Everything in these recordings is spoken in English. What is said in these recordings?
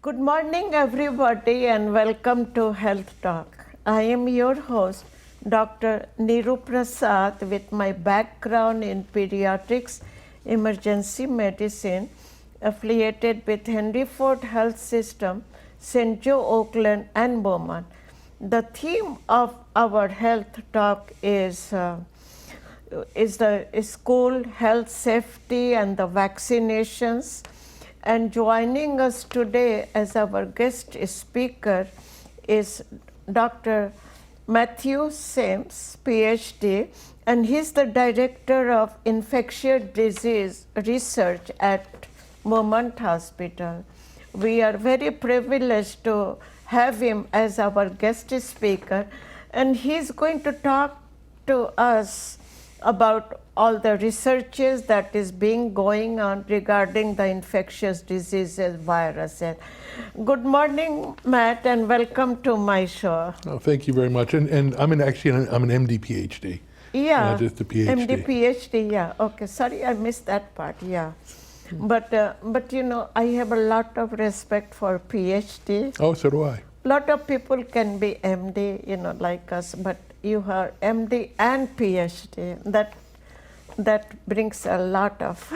Good morning, everybody, and welcome to Health Talk. I am your host, Dr. Niru Prasad, with my background in pediatrics, emergency medicine, affiliated with Henry Ford Health System, St. Joe, Oakland, and Beaumont. The theme of our Health Talk is the school health safety and the vaccinations. And joining us today as our guest speaker is Dr. Matthew Sims, PhD, and he's the Director of Infectious Disease Research at Beaumont Hospital. We are very privileged to have him as our guest speaker, and he's going to talk to us about all the researches that is being going on regarding the infectious diseases virus. Good morning, Matt, and welcome to my show. Oh, thank you very much. And I'm an MD PhD. Yeah, not just a PhD. MD PhD. Yeah. Okay. Sorry, I missed that part. Yeah. But you know, I have a lot of respect for PhD. Oh, so do I. A lot of people can be MD, you know, like us, but you are MD and PhD. That brings a lot of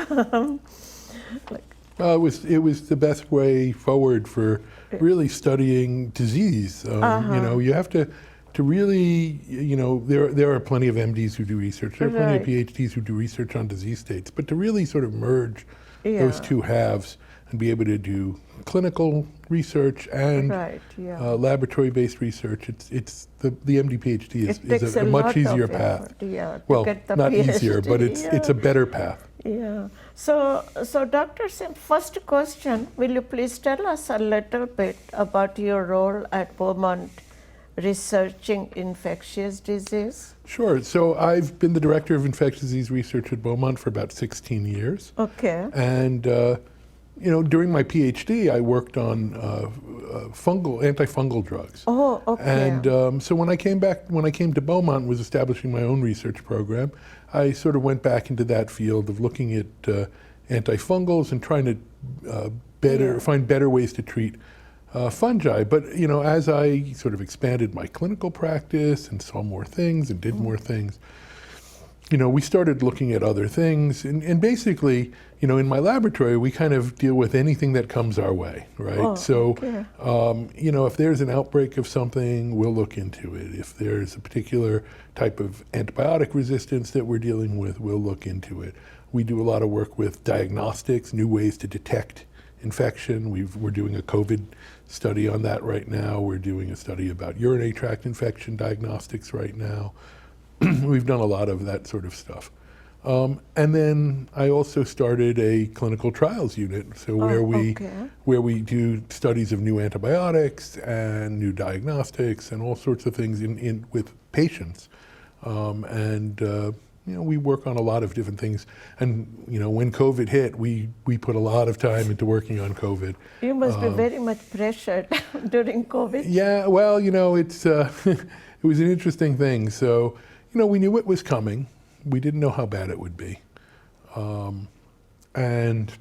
it was the best way forward for really studying disease. You know, you have to really, you know, there are plenty of MDs who do research. There are plenty of PhDs who do research on disease states. But to really sort of merge those two halves and be able to do clinical research and laboratory-based research, it's the MD PhD is a much easier path. Well, not PhD, easier, but it's a better path. Yeah. So Dr. Sim, first question, will you please tell us a little bit about your role at Beaumont researching infectious disease? Sure. So I've been the director of infectious disease research at Beaumont for about 16 years. Okay. And you know, during my PhD, I worked on antifungal drugs. Oh, okay. And so when I came to Beaumont and was establishing my own research program, I sort of went back into that field of looking at antifungals and trying to find better ways to treat fungi. But you know, as I sort of expanded my clinical practice and saw more things and did more things, you know, we started looking at other things, and basically, you know, in my laboratory, we kind of deal with anything that comes our way, right? Oh, so, okay. You know, if there's an outbreak of something, we'll look into it. If there's a particular type of antibiotic resistance that we're dealing with, we'll look into it. We do a lot of work with diagnostics, new ways to detect infection. We're doing a COVID study on that right now. We're doing a study about urinary tract infection diagnostics right now. We've done a lot of that sort of stuff. And then I also started a clinical trials unit, so where we do studies of new antibiotics and new diagnostics and all sorts of things with patients. You know, we work on a lot of different things. And you know, when COVID hit, we put a lot of time into working on COVID. You must be very much pressured during COVID. Yeah, well, you know, it's it was an interesting thing. So, you know, we knew it was coming. We didn't know how bad it would be. And,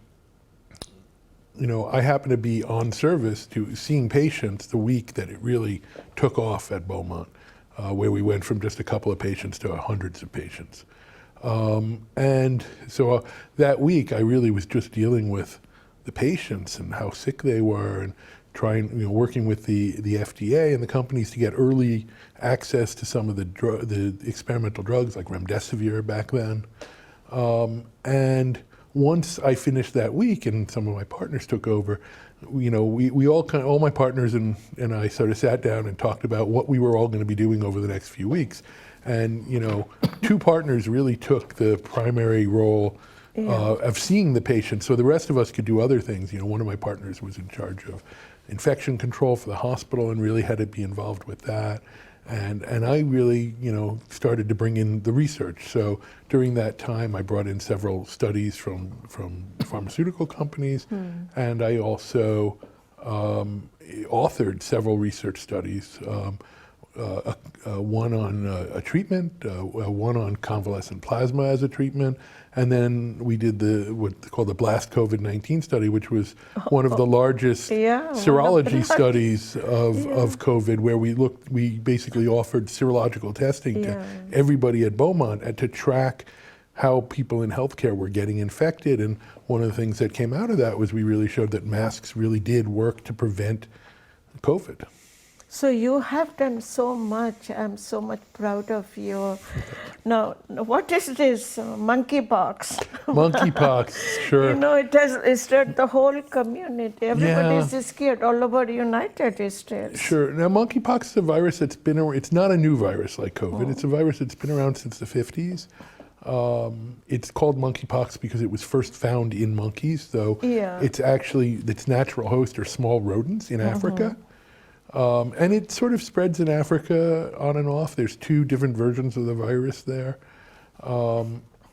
you know, I happened to be on service to seeing patients the week that it really took off at Beaumont, where we went from just a couple of patients to hundreds of patients. And so that week, I really was just dealing with the patients and how sick they were, and working with the FDA and the companies to get early access to some of the experimental drugs like remdesivir back then. And once I finished that week and some of my partners took over, you know, we all my partners and I sort of sat down and talked about what we were all going to be doing over the next few weeks. And, you know, two partners really took the primary role of seeing the patient, so the rest of us could do other things. You know, one of my partners was in charge of infection control for the hospital and really had to be involved with that. And I really, you know, started to bring in the research. So during that time, I brought in several studies from pharmaceutical companies, and I also authored several research studies. one on a treatment, one on convalescent plasma as a treatment, and then we did what's called the BLAST COVID-19 study, which was one of the largest serology studies of COVID, where we basically offered serological testing to everybody at Beaumont to track how people in healthcare were getting infected. And one of the things that came out of that was we really showed that masks really did work to prevent COVID. So you have done so much. I'm so much proud of you. Now, what is this monkeypox? Monkeypox, sure. You know, it has stirred the whole community. Everybody is scared all over the United States. Sure. Now, monkeypox is a virus that's been around. It's not a new virus like COVID. It's a virus that's been around since the 50s. It's called monkeypox because it was first found in monkeys, though it's actually, its natural host are small rodents in Africa. And it sort of spreads in Africa on and off. There's two different versions of the virus there.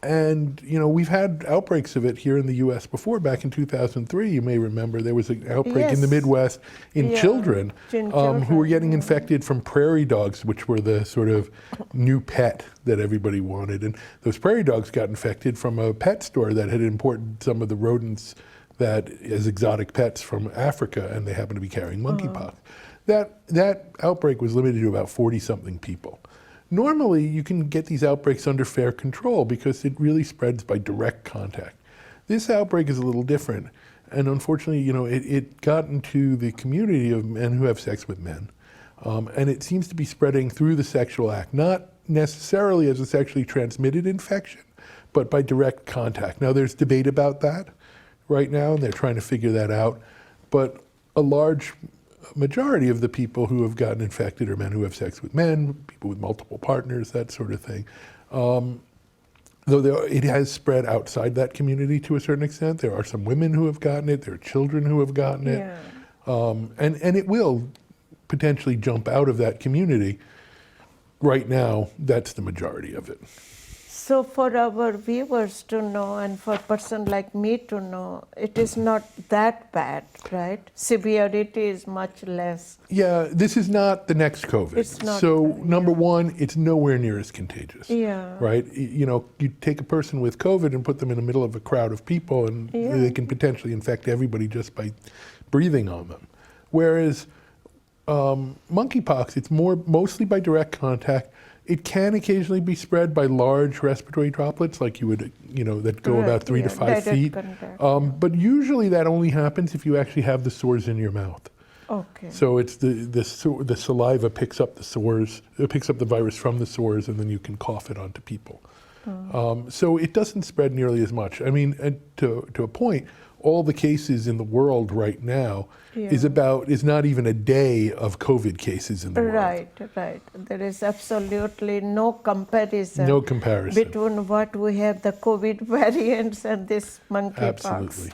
And, you know, we've had outbreaks of it here in the U.S. before. Back in 2003, you may remember, there was an outbreak in the Midwest in children who were getting infected from prairie dogs, which were the sort of new pet that everybody wanted. And those prairie dogs got infected from a pet store that had imported some of the rodents that as exotic pets from Africa, and they happened to be carrying monkeypox. That outbreak was limited to about 40-something people. Normally, you can get these outbreaks under fair control because it really spreads by direct contact. This outbreak is a little different, and unfortunately, you know, it got into the community of men who have sex with men, and it seems to be spreading through the sexual act, not necessarily as a sexually transmitted infection, but by direct contact. Now, there's debate about that right now, and they're trying to figure that out, but a large majority of the people who have gotten infected are men who have sex with men, people with multiple partners, that sort of thing. Though it has spread outside that community to a certain extent. There are some women who have gotten it, there are children who have gotten it. And it will potentially jump out of that community. Right now, that's the majority of it. So for our viewers to know, and for a person like me to know, it is not that bad, right? Severity is much less. Yeah, this is not the next COVID. It's not. So number one, it's nowhere near as contagious. Right? You know, you take a person with COVID and put them in the middle of a crowd of people, and they can potentially infect everybody just by breathing on them. Whereas monkeypox, it's mostly by direct contact. It can occasionally be spread by large respiratory droplets, like you would, you know, that go about 3 to 5 feet. But usually that only happens if you actually have the sores in your mouth. So it's the saliva picks up the sores, it picks up the virus from the sores, and then you can cough it onto people. So it doesn't spread nearly as much. I mean, to a point, all the cases in the world right now is not even a day of COVID cases in the world. Right. There is absolutely no comparison. No comparison. Between what we have, the COVID variants and this monkeypox. Absolutely.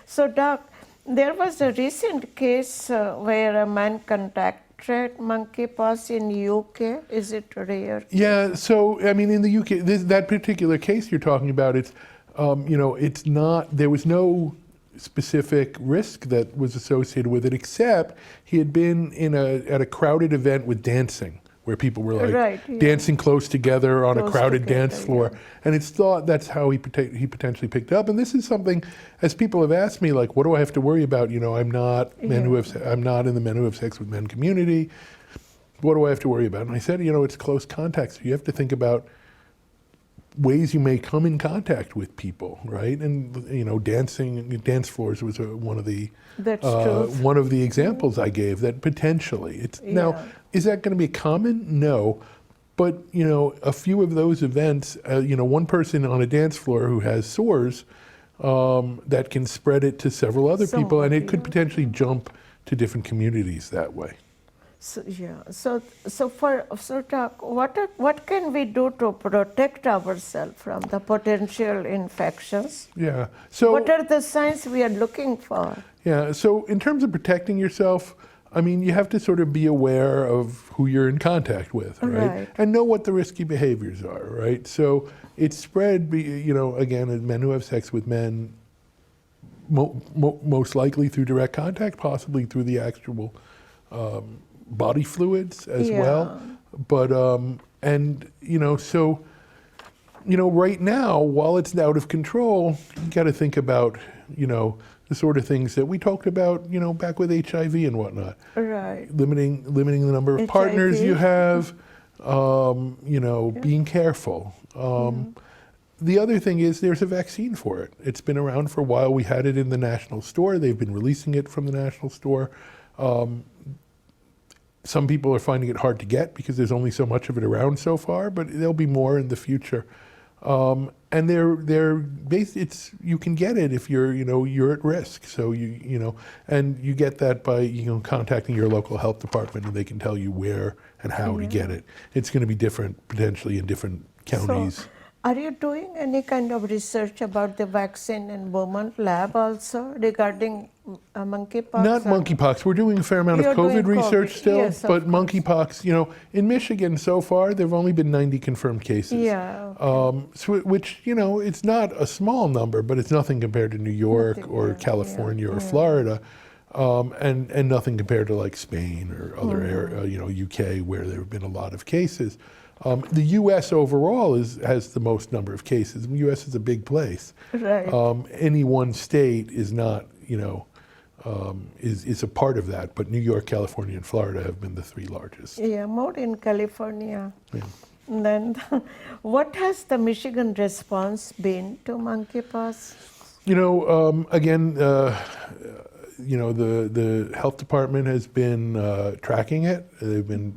So, Doc, there was a recent case where a man contracted monkeypox in UK. Is it rare? Yeah, so, I mean, in the UK, that particular case you're talking about, it's, you know, it's not, there was no specific risk that was associated with it, except he had been at a crowded event with dancing, where people were like dancing close together on a crowded dance floor, and it's thought that's how he potentially picked up. And this is something, as people have asked me, like, what do I have to worry about? You know, I'm not I'm not in the men who have sex with men community. What do I have to worry about? And I said, you know, it's close contact, so you have to think about ways you may come in contact with people, right? And you know, dance floors was one of the examples I gave that potentially it's now. Is that going to be common? No, but you know, a few of those events, you know, one person on a dance floor who has sores, that can spread it to several other people, and it could potentially jump to different communities that way. So, Doc, what can we do to protect ourselves from the potential infections? Yeah. So what are the signs we are looking for? Yeah. So in terms of protecting yourself, I mean, you have to sort of be aware of who you're in contact with, right? And know what the risky behaviors are, right? So it's spread, you know, again, in men who have sex with men, most likely through direct contact, possibly through the actual body fluids as Yeah. well. But, and, so, right now, while it's out of control, you got to think about, the sort of things that we talked about, back with HIV and whatnot. Right. Limiting the number of partners you have, being careful. The other thing is there's a vaccine for it. It's been around for a while. We had it in the national store. They've been releasing it from the national store. Some people are finding it hard to get because there's only so much of it around so far, but there'll be more in the future. And it's you can get it if you're at risk. So and you get that by contacting your local health department, and they can tell you where and how to get it. It's going to be different potentially in different counties. So, are you doing any kind of research about the vaccine in Beaumont lab also regarding monkeypox? Not monkeypox. We're doing a fair amount of You're doing COVID research COVID, still, yes, of but course. monkeypox, in Michigan so far, there have only been 90 confirmed cases. Yeah. Okay. Which, it's not a small number, but it's nothing compared to New York Nothing, or yeah, California or yeah. Florida, and nothing compared to like Spain or other UK where there have been a lot of cases. The U.S. overall has the most number of cases. The U.S. is a big place. Right. Any one state is not, is a part of that, but New York, California, and Florida have been the three largest. Yeah, more in California. Yeah. And then, what has the Michigan response been to monkeypox? Again, the health department has been tracking it. They've been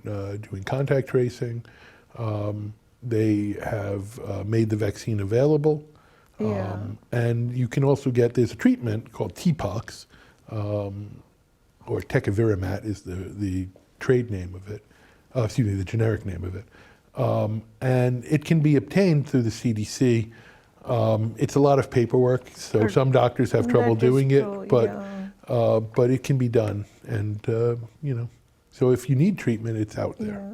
doing contact tracing. They have made the vaccine available. Yeah. And you can also there's a treatment called TPOXX, or tecovirimat is the trade name of it, the generic name of it. And it can be obtained through the CDC. It's a lot of paperwork, so some doctors have trouble That is doing it, true, but it can be done. And, so if you need treatment, it's out there. Yeah.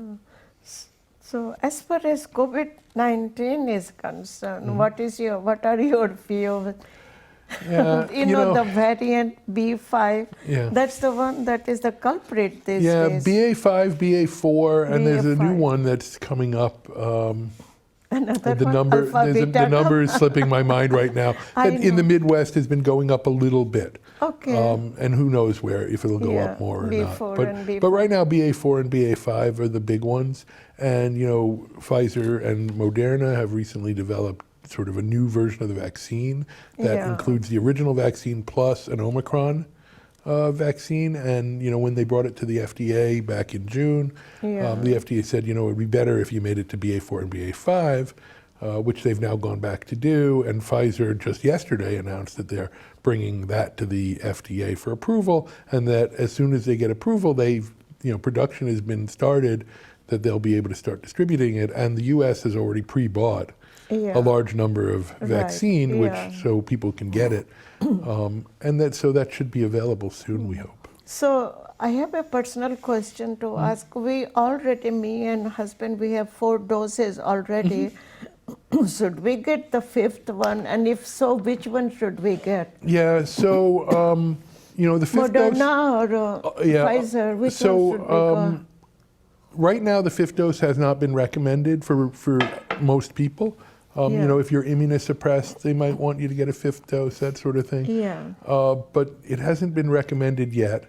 So, as far as COVID-19 is concerned, what are your views? Yeah, The variant B5, Yeah. that's the one that is the culprit these Yeah, days. BA5, BA4, and there's a new BA5. one that's coming up. Another The one, number, alpha, the beta. number is slipping my mind right now. I That in the know. Midwest has been going up a little bit. Okay. And who knows if it'll go up more or B4 not. and But right now, BA4 and BA5 are the big ones. And, Pfizer and Moderna have recently developed sort of a new version of the vaccine that Yeah. includes the original vaccine plus an Omicron vaccine. And, when they brought it to the FDA back in June, the FDA said, it would be better if you made it to BA4 and BA5, which they've now gone back to do. And Pfizer just yesterday announced that they're bringing that to the FDA for approval, and that as soon as they get approval, production has been started, that they'll be able to start distributing it. And the U.S. has already pre-bought Yeah. a large number of vaccine, yeah. which so people can get it, and that should be available soon, we hope. So, I have a personal question to ask. We already, me and husband, we have 4 doses already. Should we get the 5th one? And if so, which one should we get? Yeah. So the 5th dose. Moderna or Pfizer? Which one should we go? Right now, the 5th dose has not been recommended for most people. Yeah. If you're immunosuppressed, they might want you to get a 5th dose, that sort of thing. Yeah. But it hasn't been recommended yet.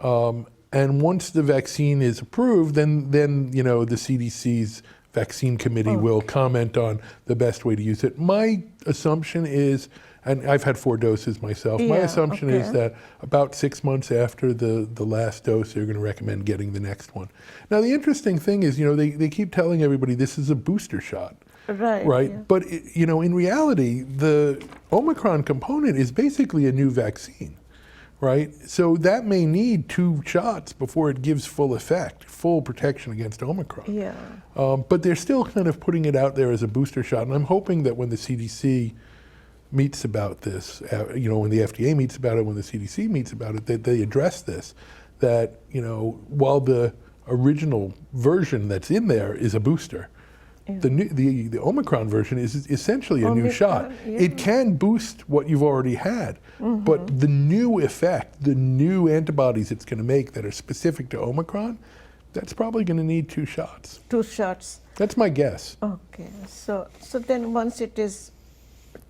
And once the vaccine is approved, then the CDC's vaccine committee will comment on the best way to use it. My assumption is, and I've had 4 doses myself, my Yeah, assumption is okay. that about 6 months after the last dose, they're going to recommend getting the next one. Now, the interesting thing is, they keep telling everybody this is a booster shot. Right. Yeah. But, in reality, the Omicron component is basically a new vaccine, right? So that may need 2 shots before it gives full effect, full protection against Omicron. Yeah. But they're still kind of putting it out there as a booster shot. And I'm hoping that when the CDC meets about this, when the FDA meets about it, when the CDC meets about it, that they address this, that, while the original version that's in there is a booster, the Omicron version is essentially a new shot. yeah. It can boost what you've already had, but the new effect, the new antibodies it's going to make that are specific to Omicron, that's probably going to need 2 shots. 2 shots. That's my guess. Okay. So then once it is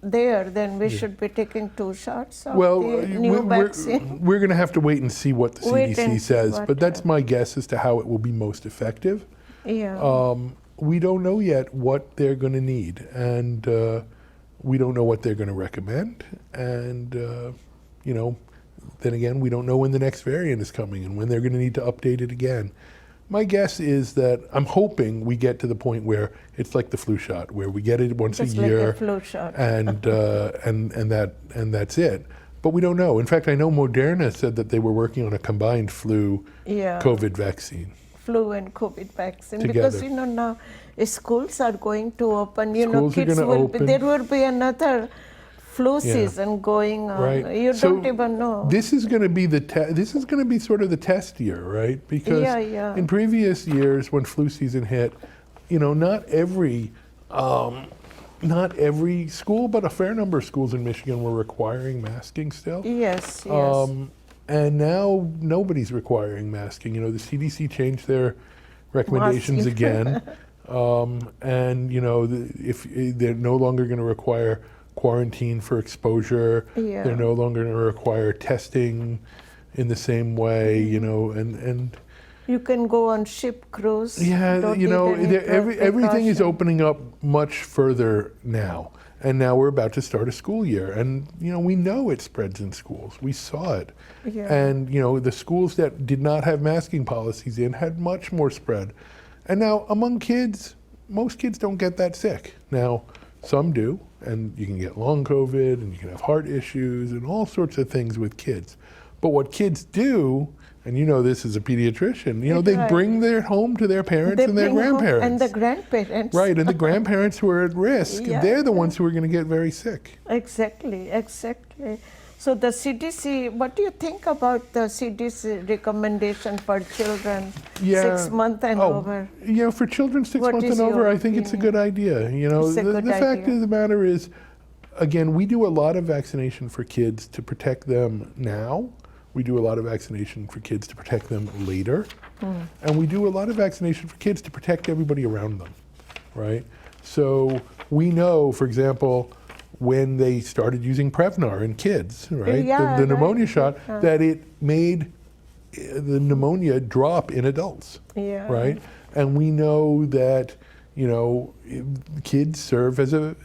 there, then we should be taking 2 shots of Well, the new vaccine. we're going to have to wait and see what the Wait CDC and see says, what but that's my guess as to how it will be most effective. Yeah. We don't know yet what they're going to need, and we don't know what they're going to recommend. And, you know, then again, we don't know when the next variant is coming and when they're going to need to update it again. My guess is that I'm hoping we get to the point where it's like the flu shot, where we get it once Just a like year, a flu shot. and that's it. But we don't know. In fact, I know Moderna said that they were working on a combined flu Yeah. COVID vaccine. Flu and COVID vaccine. Together. Because, you know, now schools are going to open, you know, Schools are kids gonna will be, open. there will be another flu season going on. Right. You So don't even know. This is going to be this is going to be sort of the test year, right? Because Yeah. in previous years, when flu season hit, you know, not every school, but a fair number of schools in Michigan were requiring masking still. Yes, yes. And now nobody's requiring masking. You know, the CDC changed their recommendations Masking. again, and you know, if they're no longer going to require quarantine for exposure, Yeah. they're no longer going to require testing in the same way. You know, and You can go on ship cruise. yeah, Don't you know, need any everything is precaution. opening up much further now. And now we're about to start a school year. And, you know, we know it spreads in schools. We saw it. Yeah. And, you know, the schools that did not have masking policies in had much more spread. And now among kids, most kids don't get that sick. Now, some do. And you can get long COVID and you can have heart issues and all sorts of things with kids. But what kids do, and you know this as a pediatrician, you know, they Right. bring their home to their parents They and their bring home- grandparents. And the grandparents. Right, and the grandparents who are at risk, Yeah. they're the ones who are going to get very sick. Exactly, exactly. So the CDC, what do you think about the CDC recommendation for children 6 months and over? You know, for children 6 What months is and over, your I think it's a opinion? good idea. You know, It's a good the fact idea. of the matter is, again, we do a lot of vaccination for kids to protect them now. We do a lot of vaccination for kids to protect them later. And we do a lot of vaccination for kids to protect everybody around them, right? So we know, for example, when they started using Prevnar in kids, right? Yeah, the right. pneumonia shot, that it made the pneumonia drop in adults, Yeah. right? And we know that, you know, kids serve as a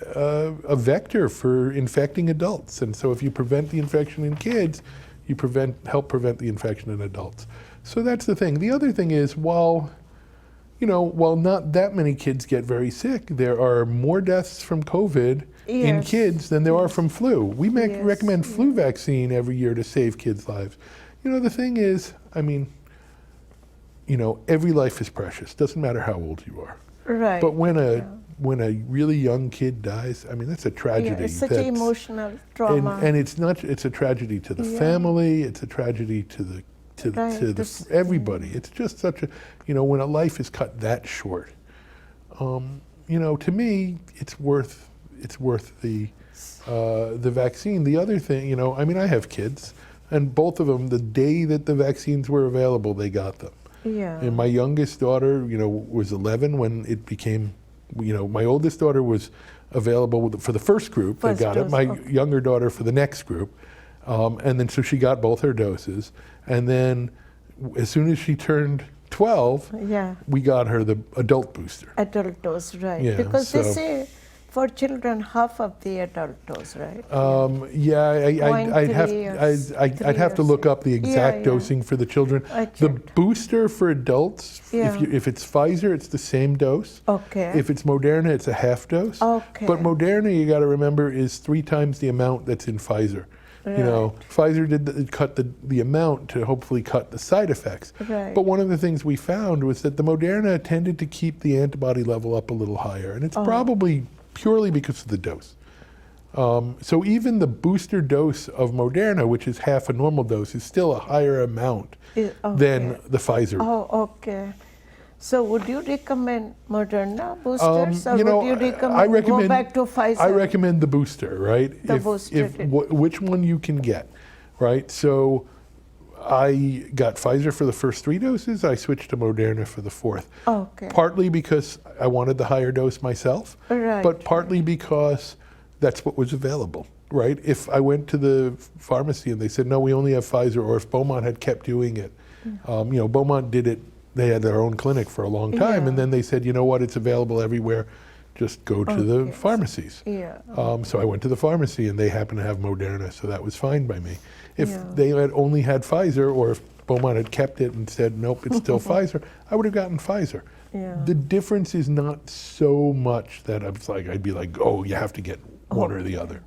vector for infecting adults. And so if you prevent the infection in kids, you help prevent the infection in adults. So that's the thing. The other thing is, while not that many kids get very sick, there are more deaths from COVID in Yes. kids than there are from flu. We Yes, recommend flu vaccine every year to save kids' lives. You know, the thing is, I mean, you know, every life is precious. Doesn't matter how old you are. Right. But when a really young kid dies, I mean, that's a tragedy. Yeah, it's such an emotional trauma. And it's a tragedy to the Yeah. family. It's a tragedy to Right, everybody. It's just such a, you know, when a life is cut that short, you know, to me, it's worth the vaccine. The other thing, you know, I mean, I have kids, and both of them, the day that the vaccines were available, they got them. Yeah. And my youngest daughter, you know, was 11 when it became, you know, my oldest daughter was available for the first group. First they got it. dose, My okay. younger daughter for the next group. And then so she got both her doses. And then as soon as she turned 12, Yeah. we got her the adult booster. Adult dose, right. Yeah, Because they so- say for children, half of the adult dose, right? Yeah, I'd have 0.3 or I'd have to 3 or look up the exact yeah. dosing for the children. I The checked. booster for adults, Yeah. if it's Pfizer, it's the same dose. Okay. If it's Moderna, it's a half dose. Okay. But Moderna, you got to remember, is 3 times the amount that's in Pfizer. You know, Pfizer cut the amount to hopefully cut the side effects. Right. But one of the things we found was that the Moderna tended to keep the antibody level up a little higher, and it's probably purely because of the dose. So even the booster dose of Moderna, which is half a normal dose, is still a higher amount than the Pfizer. Oh, okay. So would you recommend Moderna boosters, or You know, would you recommend, I recommend go back to Pfizer? I recommend the booster, right? The booster. Which one you can get, right? So I got Pfizer for the first 3 doses. I switched to Moderna for the 4th. Okay. Partly because I wanted the higher dose myself, Right. but partly because that's what was available, right? If I went to the pharmacy and they said, no, we only have Pfizer, or if Beaumont had kept doing it, Beaumont did it, they had their own clinic for a long time, Yeah. and then they said, you know what, it's available everywhere, just go to the Okay. pharmacies. Yeah. So I went to the pharmacy and they happened to have Moderna, so that was fine by me. If Yeah. they had only had Pfizer, or if Beaumont had kept it and said, nope, it's still Pfizer, I would have gotten Pfizer. Yeah. The difference is not so much that I'd be like, oh, you have to get one or the other.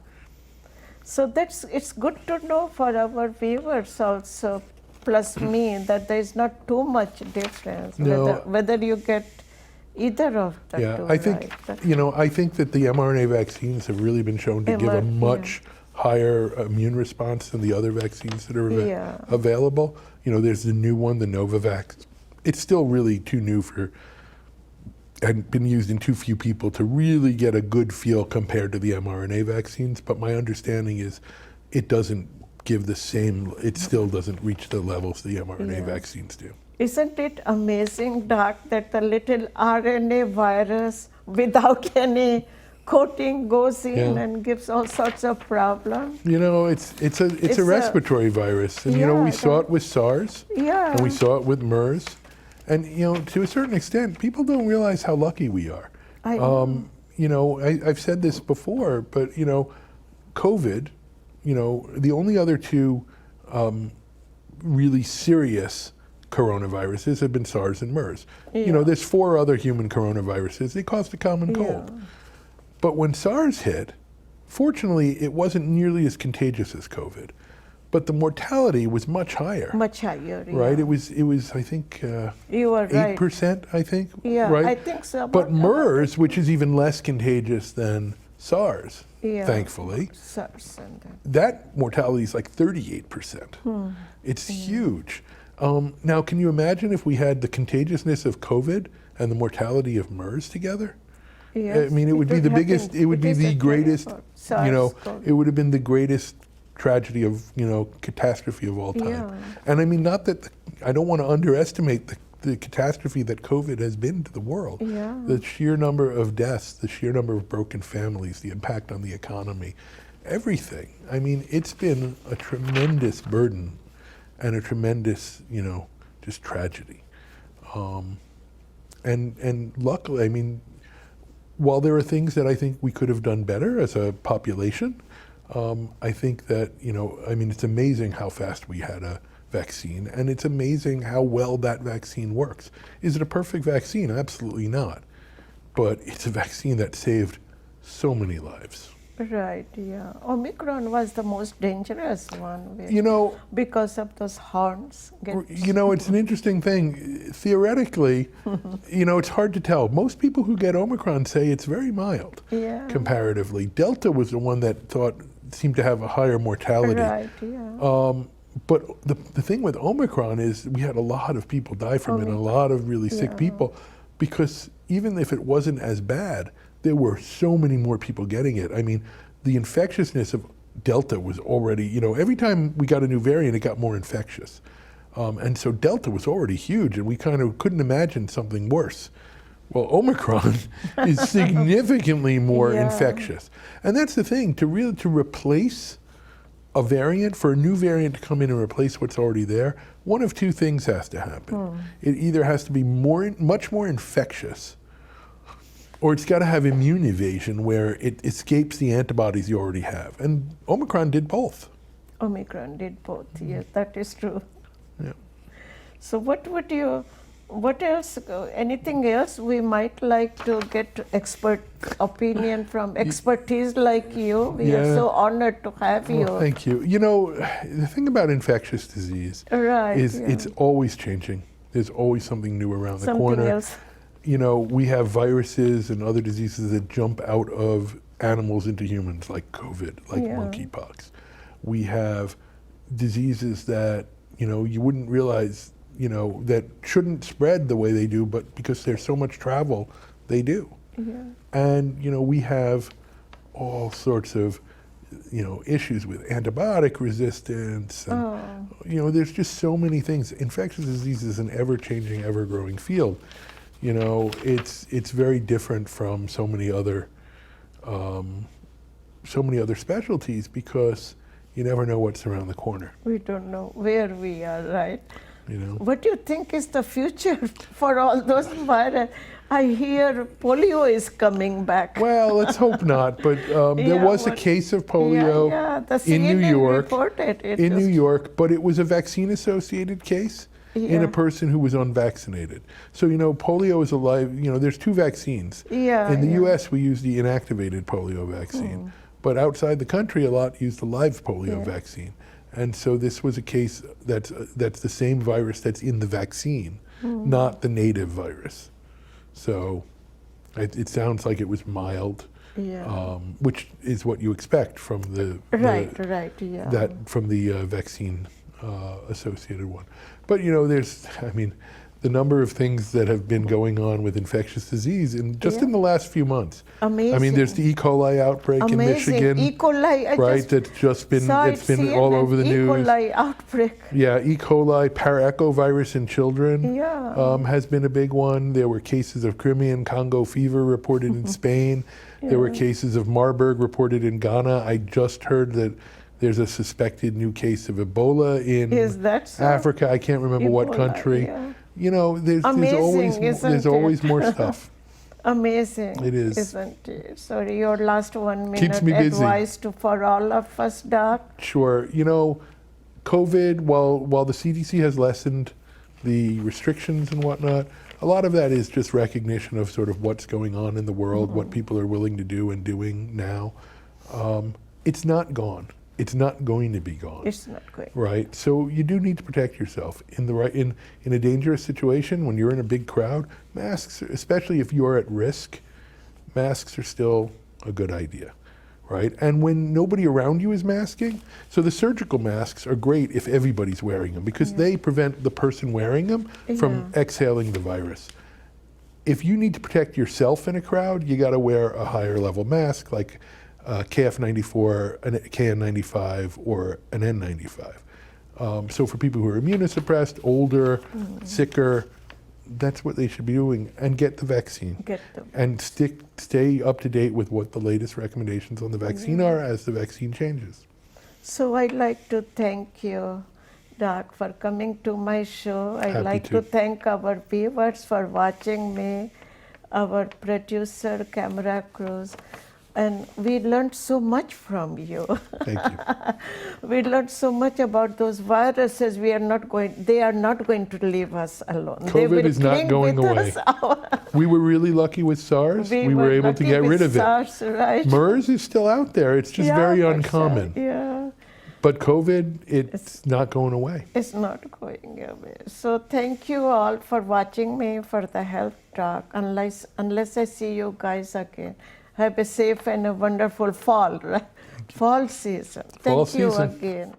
So it's good to know for our viewers also, plus me, that there is not too much difference No. whether you get either of the Yeah, two. I think, right? I think that the mRNA vaccines have really been shown to give a much higher immune response than the other vaccines that are Yeah. available. There's the new one, the Novavax. It's still really too new and been used in too few people to really get a good feel compared to the mRNA vaccines. But my understanding is it doesn't give the same, it still doesn't reach the levels the mRNA Yeah. vaccines do. Isn't it amazing, Doc, that the little RNA virus without any coating goes in Yeah. and gives all sorts of problems? It's It's a a- respiratory virus, and we saw it with SARS, Yeah. and we saw it with MERS, and to a certain extent, people don't realize how lucky we are. I know. I've said this before, but COVID, the only other two really serious coronaviruses have been SARS and MERS. Yeah. There's 4 other human coronaviruses. They caused a common cold. Yeah. But when SARS hit, fortunately, it wasn't nearly as contagious as COVID, but the mortality was much higher. Much higher. Right? Yeah. It was I think You were right. 8%. I think. Yeah, Right. I think so. But about- MERS, which is even less contagious than SARS, Yeah. thankfully, SARS and that. that mortality is like 38%. It's huge. Now, can you imagine if we had the contagiousness of COVID and the mortality of MERS together? Yes, I mean, it would be the have biggest, been- it would be is the a greatest, terrible SARS-CoV. it would have been the greatest tragedy of, catastrophe of all time. Yeah. And I mean, not that, I don't want to underestimate the catastrophe that COVID has been to the world. Yeah. The sheer number of deaths, the sheer number of broken families, the impact on the economy, everything. I mean, it's been a tremendous burden and a tremendous, just tragedy. And luckily, I mean, while there are things that I think we could have done better as a population, I think that, it's amazing how fast we had a vaccine, and it's amazing how well that vaccine works. Is it a perfect vaccine? Absolutely not. But it's a vaccine that saved so many lives. Right, yeah. Omicron was the most dangerous one because of those horns. It's an interesting thing. Theoretically, it's hard to tell. Most people who get Omicron say it's very mild comparatively. Delta was the one that seemed to have a higher mortality. Right, yeah. But the thing with Omicron is we had a lot of people die from it, and a lot of really sick people, because even if it wasn't as bad, there were so many more people getting it. I mean, the infectiousness of Delta was already, every time we got a new variant, it got more infectious. And so Delta was already huge, and we kind of couldn't imagine something worse. Well, Omicron is significantly more infectious. And that's the thing, to replace a variant, for a new variant to come in and replace what's already there, one of two things has to happen. It either has to be much more infectious, or it's got to have immune evasion where it escapes the antibodies you already have. And Omicron did both. Omicron did both, yes, that is true. Yeah. So what else, anything else we might like to get expert opinion from, expertise like you? We are so honored to have you. Well, thank you. The thing about infectious disease is it's always changing. There's always something new around the corner. Something else. We have viruses and other diseases that jump out of animals into humans, like COVID, like monkeypox. We have diseases that, you wouldn't realize, that shouldn't spread the way they do, but because there's so much travel, they do. Yeah. And, we have all sorts of issues with antibiotic resistance, and there's just so many things. Infectious disease is an ever-changing, ever-growing field. It's very different from so many other specialties because you never know what's around the corner. We don't know where we are, right? You know. What do you think is the future for all those viruses? I hear polio is coming back. Well, let's hope not. But there was a case of polio in New York. In New York, but it was a vaccine-associated case in a person who was unvaccinated. So polio is alive. There's two vaccines. In the U.S., we use the inactivated polio vaccine, but outside the country, a lot use the live polio vaccine. And so this was a case that's the same virus that's in the vaccine, not the native virus. So it sounds like it was mild, which is what you expect from the vaccine associated one. But the number of things that have been going on with infectious disease in the last few months. Amazing. There's the E. coli outbreak in Michigan. E. coli, That's just been all over the news. E. coli outbreak. Yeah, E. coli, paraechovirus in children has been a big one. There were cases of Crimean Congo fever reported in Spain. There were cases of Marburg reported in Ghana. I just heard that there's a suspected new case of Ebola in Africa. I can't remember what country. There's always more stuff. Amazing. It is. Isn't it? So your last 1 minute Keeps me busy. advice for all of us, Doc? Sure. COVID, while the CDC has lessened the restrictions and whatnot, a lot of that is just recognition of sort of what's going on in the world, what people are willing to do and doing now. It's not gone. It's not going to be gone. It's not going. Right. So you do need to protect yourself in a dangerous situation when you're in a big crowd. Masks, especially if you're at risk, masks are still a good idea, right? And when nobody around you is masking, so the surgical masks are great if everybody's wearing them because they prevent the person wearing them from exhaling the virus. If you need to protect yourself in a crowd, you got to wear a higher level mask like KF94, an KN95, or an N95. So for people who are immunosuppressed, older, sicker, that's what they should be doing, and get the vaccine. And stay up to date with what the latest recommendations on the vaccine are as the vaccine changes. So I'd like to thank you, Doc, for coming to my show. I'd like to thank our viewers for watching me, our producer, camera crews. And we learned so much from you. Thank you. We learned so much about those viruses. They are not going to leave us alone. COVID is not going away. We were really lucky with SARS. We were able to get rid of it. SARS, right. MERS is still out there. It's just very uncommon. But COVID, it's not going away. It's not going away. So thank you all for watching me for the Health Talk. Unless I see you guys again. Have a safe and a wonderful fall, right? Fall season. Thank you again.